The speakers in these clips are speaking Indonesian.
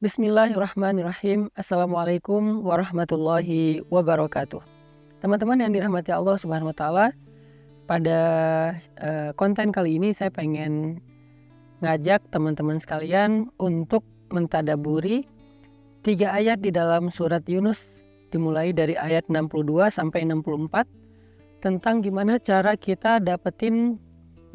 Bismillahirrahmanirrahim. Assalamualaikum warahmatullahi wabarakatuh. Teman-teman yang dirahmati Allah Subhanahu wa taala, pada konten kali ini saya pengen ngajak teman-teman sekalian untuk mentadaburi 3 ayat di dalam surat Yunus, dimulai dari ayat 62 sampai 64, tentang gimana cara kita dapetin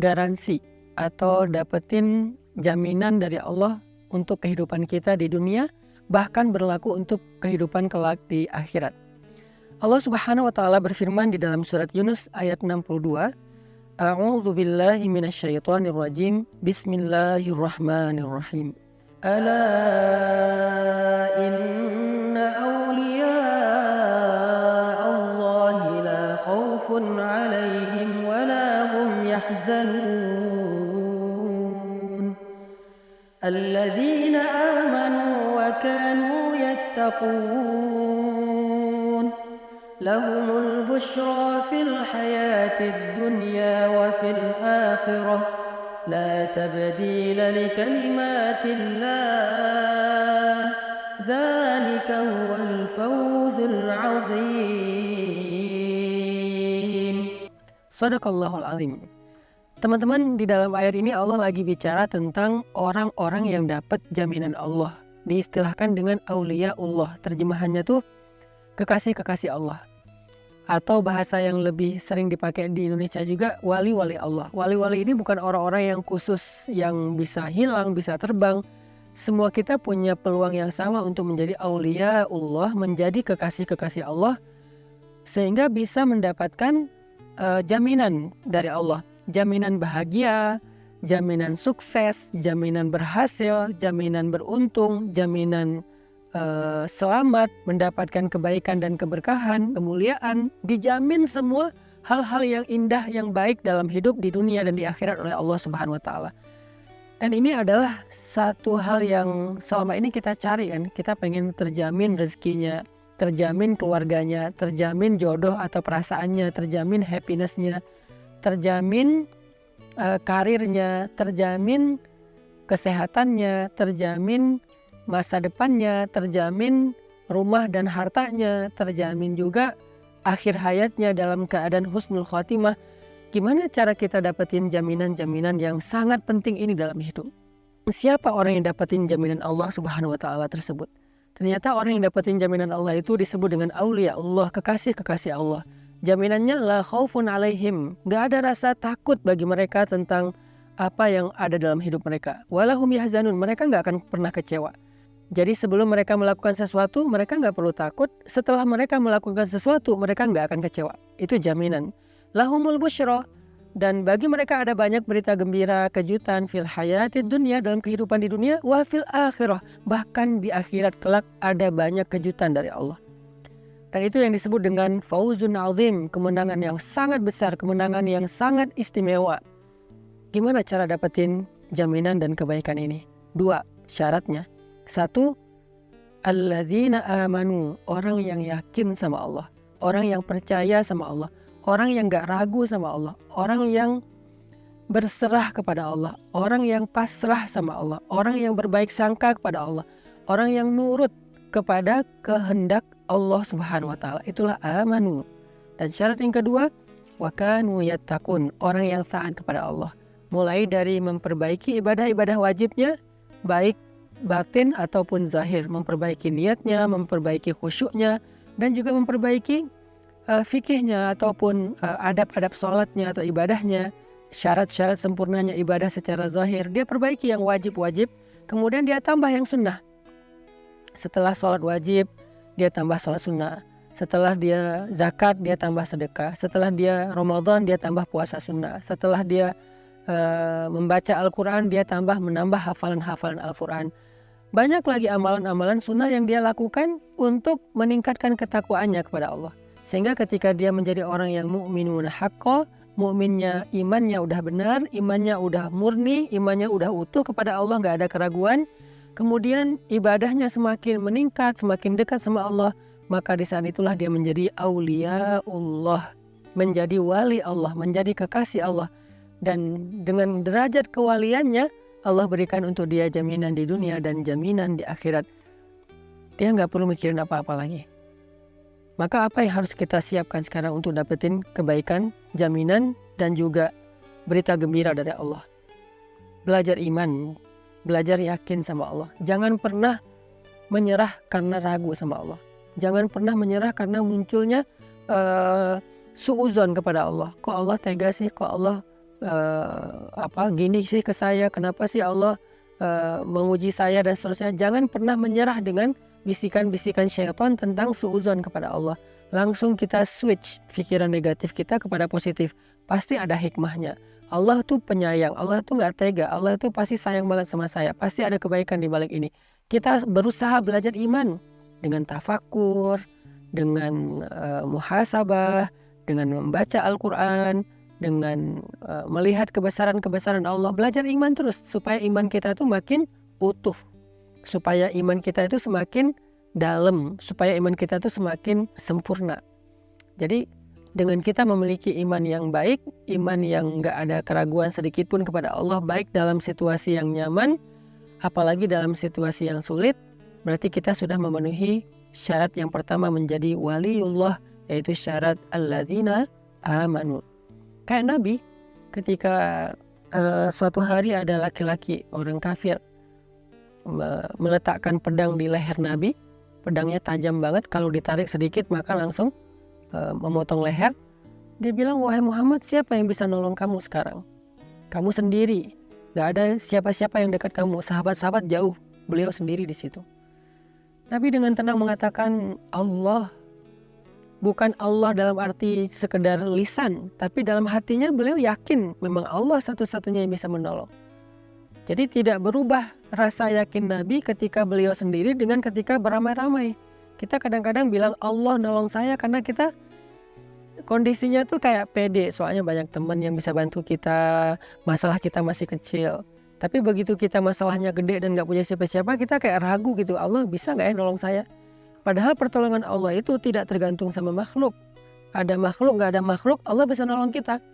garansi atau dapetin jaminan dari Allah untuk kehidupan kita di dunia, bahkan berlaku untuk kehidupan kelak di akhirat. Allah Subhanahu wa taala berfirman di dalam surat Yunus ayat 62, A'udzu billahi minasyaitonir rajim. Bismillahirrahmanirrahim. Ala inna awliya Allahi la khaufun 'alaihim wa la hum yahzanun. الذين آمنوا وكانوا يتقون لهم البشرى في الحياة الدنيا وفي الآخرة لا تبديل لكلمات الله ذلك هو الفوز العظيم. صدق الله العظيم. Teman-teman, di dalam ayat ini Allah lagi bicara tentang orang-orang yang dapat jaminan Allah. Diistilahkan dengan aulia Allah. Terjemahannya tuh kekasih-kekasih Allah. Atau bahasa yang lebih sering dipakai di Indonesia juga, wali-wali Allah. Wali-wali ini bukan orang-orang yang khusus yang bisa hilang, bisa terbang. Semua kita punya peluang yang sama untuk menjadi aulia Allah, menjadi kekasih-kekasih Allah, sehingga bisa mendapatkan jaminan dari Allah. Jaminan bahagia, jaminan sukses, jaminan berhasil, jaminan beruntung, jaminan selamat, mendapatkan kebaikan dan keberkahan, kemuliaan, dijamin semua hal-hal yang indah, yang baik dalam hidup di dunia dan di akhirat oleh Allah Subhanahu wa taala. Dan ini adalah satu hal yang selama ini kita cari kan, kita pengen terjamin rezekinya, terjamin keluarganya, terjamin jodoh atau perasaannya, terjamin happiness-nya, terjamin karirnya, terjamin kesehatannya, terjamin masa depannya, terjamin rumah dan hartanya, terjamin juga akhir hayatnya dalam keadaan husnul khotimah. Gimana cara kita dapetin jaminan-jaminan yang sangat penting ini dalam hidup? Siapa orang yang dapetin jaminan Allah Subhanahu wa taala tersebut? Ternyata orang yang dapetin jaminan Allah itu disebut dengan aulia Allah, kekasih-kekasih Allah. Jaminannya la khaufun alaihim, gak ada rasa takut bagi mereka tentang apa yang ada dalam hidup mereka. Walahum yahzanun, mereka gak akan pernah kecewa. Jadi sebelum mereka melakukan sesuatu, mereka gak perlu takut. Setelah mereka melakukan sesuatu, mereka gak akan kecewa. Itu jaminan. Lahumul busyra, dan bagi mereka ada banyak berita gembira, kejutan fil hayatid dunya, dalam kehidupan di dunia, wa fil akhirah, bahkan di akhirat kelak ada banyak kejutan dari Allah. Dan itu yang disebut dengan fauzun azim, kemenangan yang sangat besar, kemenangan yang sangat istimewa. Gimana cara dapetin jaminan dan kebaikan ini? 2 syaratnya. 1, alladzina amanu, orang yang yakin sama Allah, orang yang percaya sama Allah, orang yang gak ragu sama Allah, orang yang berserah kepada Allah, orang yang pasrah sama Allah, orang yang berbaik sangka kepada Allah, orang yang nurut kepada kehendak Allah Subhanahu wa taala. Itulah amanu. Dan syarat yang kedua, wa kanu yattaqun, orang yang taat kepada Allah. Mulai dari memperbaiki ibadah-ibadah wajibnya, baik batin ataupun zahir, memperbaiki niatnya, memperbaiki khusyuknya, dan juga memperbaiki fikihnya ataupun adab-adab sholatnya atau ibadahnya, syarat-syarat sempurnanya ibadah secara zahir. Dia perbaiki yang wajib-wajib, kemudian dia tambah yang sunnah. Setelah sholat wajib, dia tambah sholat sunnah. Setelah dia zakat, dia tambah sedekah. Setelah dia Ramadan, dia tambah puasa sunnah. Setelah dia membaca Al-Quran, dia menambah hafalan-hafalan Al-Quran. Banyak lagi amalan-amalan sunnah yang dia lakukan untuk meningkatkan ketakwaannya kepada Allah. Sehingga ketika dia menjadi orang yang mu'minun haqqo, mu'minnya, imannya udah benar, imannya udah murni, imannya udah utuh kepada Allah, gak ada keraguan. Kemudian ibadahnya semakin meningkat, semakin dekat sama Allah, maka di saat itulah dia menjadi aulia Allah, menjadi wali Allah, menjadi kekasih Allah. Dan dengan derajat kewaliannya, Allah berikan untuk dia jaminan di dunia dan jaminan di akhirat. Dia nggak perlu mikirin apa-apa lagi. Maka apa yang harus kita siapkan sekarang untuk dapetin kebaikan, jaminan, dan juga berita gembira dari Allah? Belajar iman, belajar yakin sama Allah. Jangan pernah menyerah karena ragu sama Allah. Jangan pernah menyerah karena munculnya suuzon kepada Allah. Kok Allah tega sih? Kok Allah gini sih ke saya? Kenapa sih Allah menguji saya dan seterusnya? Jangan pernah menyerah dengan bisikan-bisikan syaitan tentang suuzon kepada Allah. Langsung kita switch pikiran negatif kita kepada positif. Pasti ada hikmahnya. Allah tuh penyayang, Allah tuh gak tega, Allah tuh pasti sayang banget sama saya. Pasti ada kebaikan di balik ini. Kita berusaha belajar iman dengan tafakur, dengan muhasabah, dengan membaca Al-Quran, dengan melihat kebesaran-kebesaran Allah. Belajar iman terus supaya iman kita tuh makin utuh, supaya iman kita itu semakin dalam, supaya iman kita itu semakin sempurna. Jadi dengan kita memiliki iman yang baik, iman yang gak ada keraguan sedikit pun kepada Allah, baik dalam situasi yang nyaman, apalagi dalam situasi yang sulit, berarti kita sudah memenuhi syarat yang pertama menjadi waliullah, yaitu syarat alladzina amanu. Kayak Nabi, ketika suatu hari ada laki-laki, orang kafir, meletakkan pedang di leher Nabi. Pedangnya tajam banget, kalau ditarik sedikit maka langsung memotong leher. Dia bilang, wahai Muhammad, siapa yang bisa nolong kamu sekarang? Kamu sendiri, gak ada siapa-siapa yang dekat kamu. Sahabat-sahabat jauh, beliau sendiri di situ. Nabi dengan tenang mengatakan, Allah. Bukan Allah dalam arti sekedar lisan, tapi dalam hatinya beliau yakin memang Allah satu-satunya yang bisa menolong. Jadi tidak berubah rasa yakin Nabi ketika beliau sendiri dengan ketika beramai-ramai. Kita kadang-kadang bilang Allah nolong saya karena kita kondisinya tuh kayak pede, soalnya banyak teman yang bisa bantu kita, masalah kita masih kecil. Tapi begitu kita masalahnya gede dan gak punya siapa-siapa, kita kayak ragu gitu, Allah bisa gak ya nolong saya? Padahal pertolongan Allah itu tidak tergantung sama makhluk. Ada makhluk, gak ada makhluk, Allah bisa nolong kita.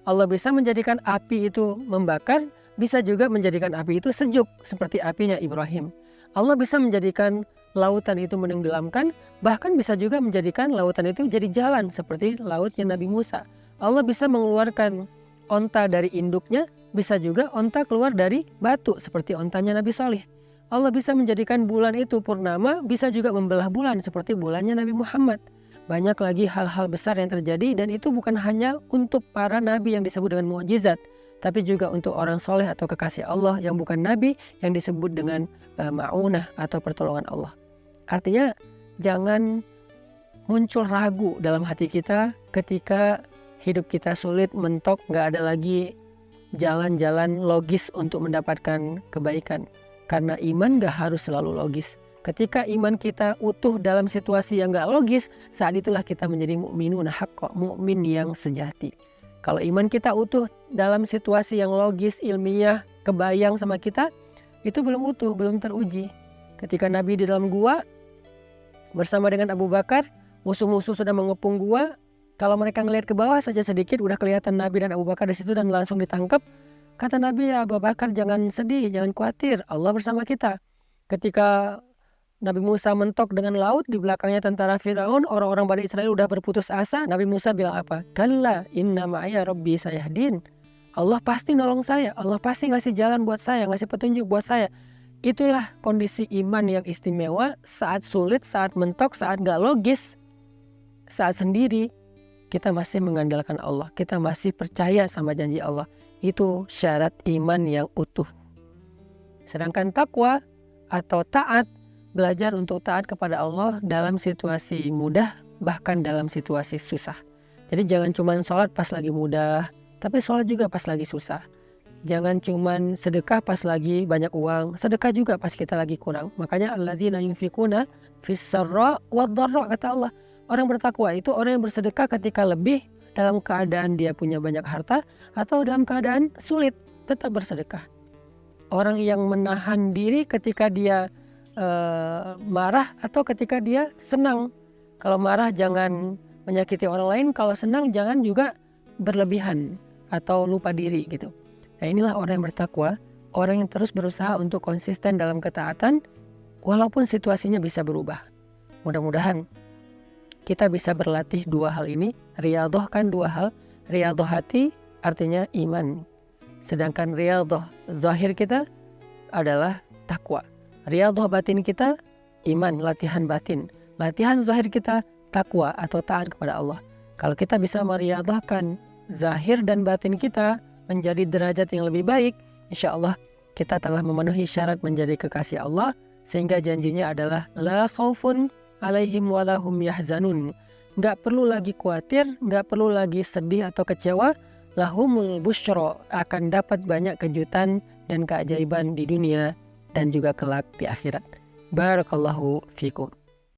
Allah bisa menjadikan api itu membakar, bisa juga menjadikan api itu sejuk, seperti apinya Ibrahim. Allah bisa menjadikan lautan itu menenggelamkan, bahkan bisa juga menjadikan lautan itu jadi jalan, seperti lautnya Nabi Musa. Allah bisa mengeluarkan onta dari induknya, bisa juga onta keluar dari batu, seperti ontanya Nabi Soleh. Allah bisa menjadikan bulan itu purnama, bisa juga membelah bulan, seperti bulannya Nabi Muhammad. Banyak lagi hal-hal besar yang terjadi, dan itu bukan hanya untuk para nabi yang disebut dengan mukjizat, tapi juga untuk orang soleh atau kekasih Allah yang bukan nabi, yang disebut dengan ma'unah atau pertolongan Allah. Artinya jangan muncul ragu dalam hati kita ketika hidup kita sulit, mentok, gak ada lagi jalan-jalan logis untuk mendapatkan kebaikan. Karena iman gak harus selalu logis. Ketika iman kita utuh dalam situasi yang gak logis, saat itulah kita menjadi mukminun haqqa, mukmin yang sejati. Kalau iman kita utuh dalam situasi yang logis, ilmiah, kebayang sama kita, itu belum utuh, belum teruji. Ketika Nabi di dalam gua bersama dengan Abu Bakar, musuh-musuh sudah mengepung gua. Kalau mereka ngelihat ke bawah saja sedikit, udah kelihatan Nabi dan Abu Bakar di situ dan langsung ditangkap. Kata Nabi, ya Abu Bakar, jangan sedih, jangan khawatir, Allah bersama kita. Ketika Nabi Musa mentok dengan laut, di belakangnya tentara Firaun, orang-orang Bani Israel udah berputus asa. Nabi Musa bilang apa? Kalla inna ma'aya rabbi sayahdin. Allah pasti nolong saya, Allah pasti ngasih jalan buat saya, ngasih petunjuk buat saya. Itulah kondisi iman yang istimewa saat sulit, saat mentok, saat gak logis, saat sendiri. Kita masih mengandalkan Allah, kita masih percaya sama janji Allah. Itu syarat iman yang utuh. Sedangkan takwa atau taat, belajar untuk taat kepada Allah dalam situasi mudah, bahkan dalam situasi susah. Jadi jangan cuma sholat pas lagi mudah, tapi sholat juga pas lagi susah. Jangan cuma sedekah pas lagi banyak uang, sedekah juga pas kita lagi kurang. Makanya alladzina yunfikuna fis-sarra wad-dharra, kata Allah. Orang bertakwa itu orang yang bersedekah ketika lebih, dalam keadaan dia punya banyak harta, atau dalam keadaan sulit tetap bersedekah. Orang yang menahan diri ketika dia marah atau ketika dia senang. Kalau marah jangan menyakiti orang lain, kalau senang jangan juga berlebihan atau lupa diri gitu. Nah, inilah orang yang bertakwa, orang yang terus berusaha untuk konsisten dalam ketaatan walaupun situasinya bisa berubah. Mudah-mudahan kita bisa berlatih dua hal ini. Riyadhah kan dua hal. Riyadhah hati artinya iman. Sedangkan riyadhah zahir kita adalah takwa. Riyadhah batin kita iman, latihan batin. Latihan zahir kita takwa atau taat kepada Allah. Kalau kita bisa meriyadhahkan zahir dan batin kita menjadi derajat yang lebih baik, insya Allah kita telah memenuhi syarat menjadi kekasih Allah, sehingga janjinya adalah la khaufun alaihim walahum yahzanun. Gak perlu lagi khawatir, gak perlu lagi sedih atau kecewa. Lahumul busyra, akan dapat banyak kejutan dan keajaiban di dunia dan juga kelak di akhirat. Barakallahu fikum.